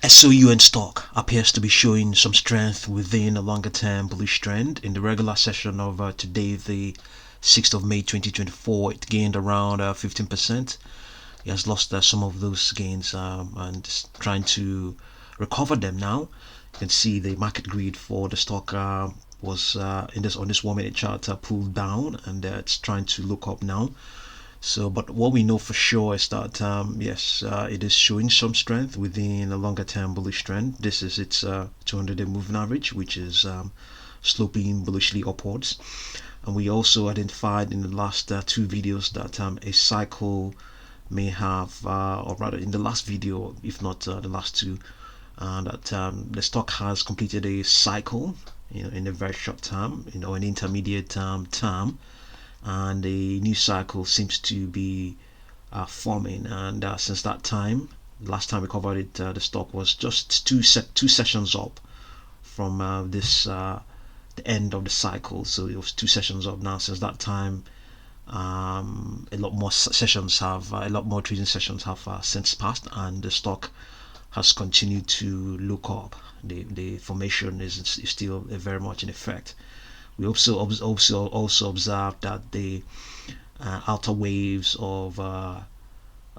SOUN stock appears to be showing some strength within a longer term bullish trend. In the regular session of today, the 6th of May 2024, it gained around 15%. It has lost some of those gains and is trying to recover them now. You can see the market greed for the stock was on this 1 minute chart pulled down, and it's trying to look up now. So, but what we know for sure is that yes, it is showing some strength within a longer term bullish trend. This is its 200-day moving average, which is sloping bullishly upwards. And we also identified in the last two videos that a cycle may have, or rather in the last video, if not the last two, that the stock has completed a cycle, in a very short term, an intermediate term, and a new cycle seems to be forming. And since that time, last time we covered it, the stock was just two sessions up from the end of the cycle. So it was 2 sessions up now. Since that time, a lot more trading sessions have since passed, and the stock has continued to look up. The formation is still very much in effect. We also observed that the outer waves of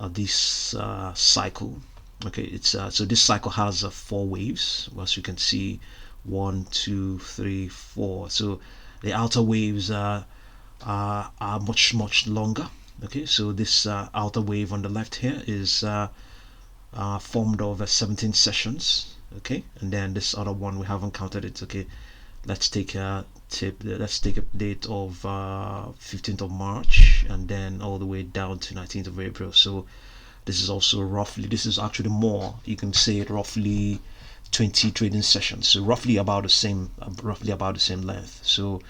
this cycle. Okay, it's so this cycle has 4 waves, as you can see, 1, 2, 3, 4. So the outer waves are much longer. Okay, so this outer wave on the left here is formed of 17 sessions. Okay, and then this other one, we haven't counted it. Okay, let's take a date of 15th of March and then all the way down to 19th of April. So this is also this is actually more, you can say it, roughly 20 trading sessions, so roughly about the same length. So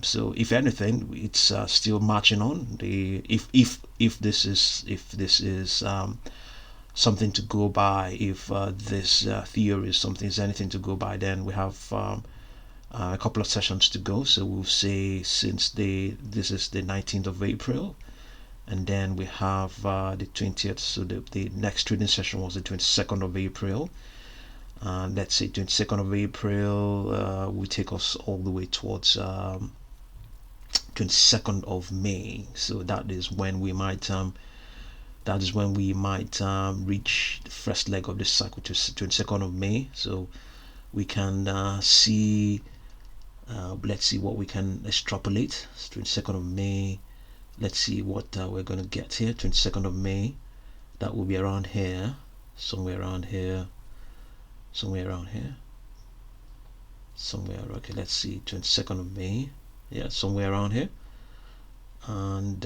so if anything, it's still marching on. If this is something to go by, if this theory is anything to go by, then we have a couple of sessions to go. So we'll say, since this is the 19th of April, and then we have the 20th. So the next trading session was the 22nd of April. Let's say 22nd of April will take us all the way towards 22nd of May. So that is when we might reach the first leg of this cycle, to 22nd of May. So we can see, let's see what we can extrapolate. It's 22nd of May. Let's see what we're going to get here. 22nd of May, that will be around here, somewhere around here. Okay, let's see, 22nd of May, yeah, somewhere around here. And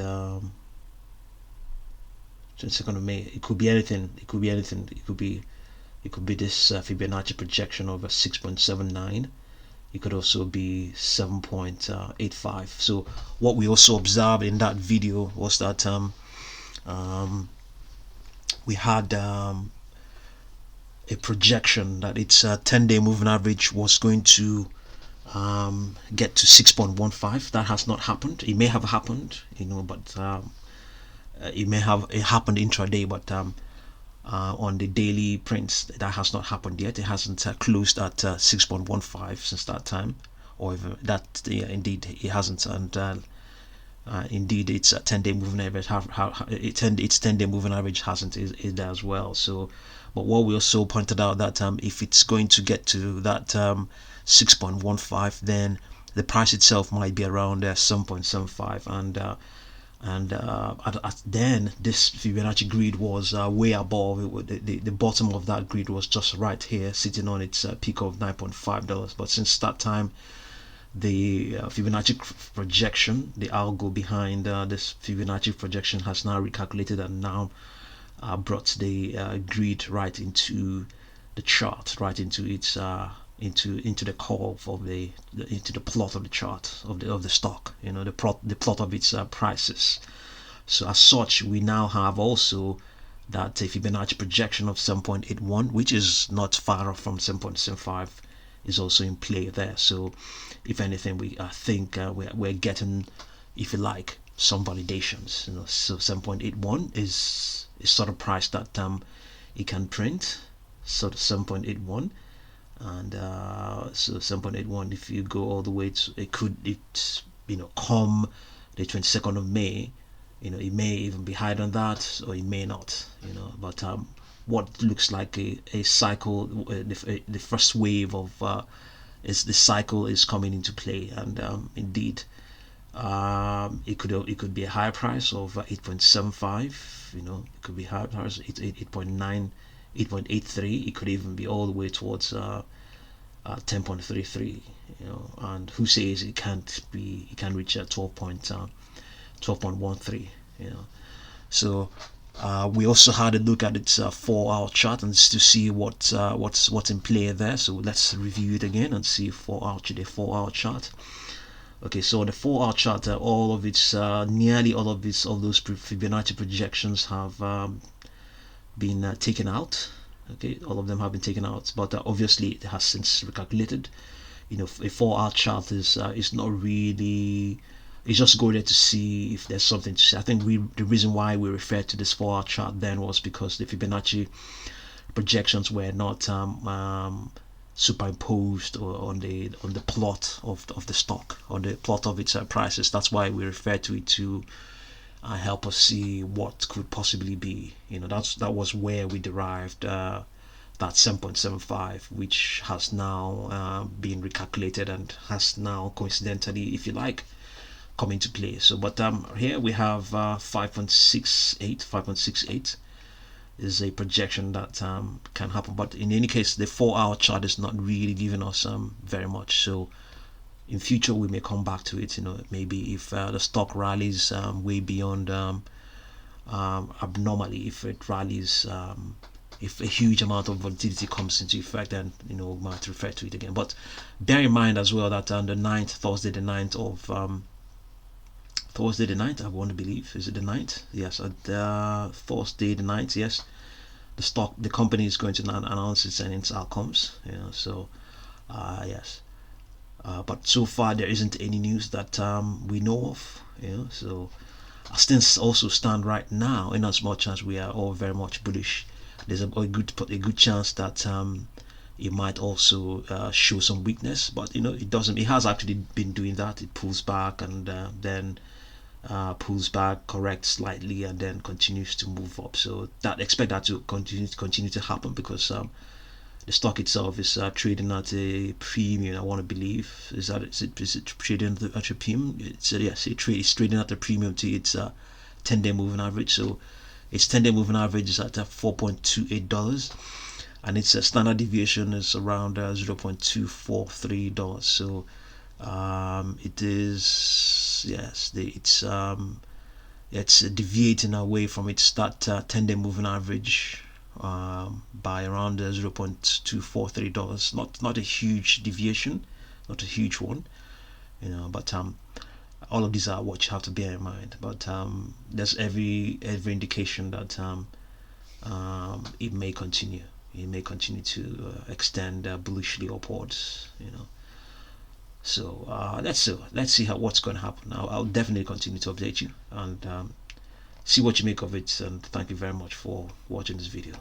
22nd of May, it could be anything. It could be this Fibonacci projection of a 6.79. It could also be 7.85. So what we also observed in that video was that we had a projection that its 10-day moving average was going to get to 6.15. That has not happened. It may have happened, but it happened intraday, but on the daily prints, that has not happened yet. It hasn't closed at 6.15 since that time, or even that, yeah, indeed it hasn't. And indeed, its 10-day moving average its 10-day moving average hasn't is there as well. So, but what we also pointed out that if it's going to get to that 6.15, then the price itself might be around 7.75, and then this Fibonacci grid was way above. The bottom of that grid was just right here, sitting on its peak of $9.5. But since that time, the Fibonacci projection, the algo behind this Fibonacci projection, has now recalculated and now brought the grid right into the chart, right into its into the curve of into the plot of the chart of the stock, the plot of its prices. So as such, we now have also that a Fibonacci projection of 7.81, which is not far off from 7.75, is also in play there. So if anything, we think we're getting, if you like, some validations. So 7.81 is sort of price that it can print. sort of 7.81, and so 7.81. If you go all the way to, it come the 22nd of May, it may even be higher than that, or it may not, but what looks like a cycle, the first wave of is the cycle is coming into play, and indeed it could be a higher price of 8.75. It could be higher price 8.9, 8.83. It could even be all the way towards 10.33. And who says it can't reach a 12.13. So we also had a look at its 4-hour chart and to see what's in play there. So let's review it again and see 4-hour chart. Okay, so the 4-hour chart, all of its nearly all of those Fibonacci projections have been taken out. Okay, all of them have been taken out, but obviously it has since recalculated. A 4-hour chart is not really. It's just go there to see if there's something to see. I think the reason why we referred to this 4-hour chart then was because the Fibonacci projections were not superimposed on the plot of the stock, on the plot of its prices. That's why we refer to it to help us see what could possibly be. That was where we derived that 7.75, which has now been recalculated and has now coincidentally, if you like, come into play. So but here we have 5.68 is a projection that can happen, but in any case the 4-hour chart is not really giving us very much. So in future we may come back to it, maybe if the stock rallies way beyond abnormally, if it rallies, if a huge amount of volatility comes into effect, then we might refer to it again. But bear in mind as well that on the 9th, Thursday the 9th of Thursday the 9th, I want to believe, is it the 9th? Yes, Thursday the 9th, yes, the company is going to announce its earnings outcomes. So yes, but so far there isn't any news that we know of. So as things also stand right now, in as much as we are all very much bullish, there's a good chance that it might also show some weakness, but it doesn't. It has actually been doing that. It pulls back and then pulls back, corrects slightly, and then continues to move up. So expect that to continue to happen, because the stock itself is trading at a premium. I want to believe is it trading at a premium? Yes, it's trading at a premium to its 10-day moving average. So its 10-day moving average is at $4.28, and its standard deviation is around $0.243. So it is, yes, it's deviating away from its that 10-day moving average by around $0.243. Not a huge deviation, not a huge one, but all of these are what you have to bear in mind. But there's every indication that it may continue to extend bullishly upwards. So let's see what's going to happen. I'll definitely continue to update you and see what you make of it, and thank you very much for watching this video.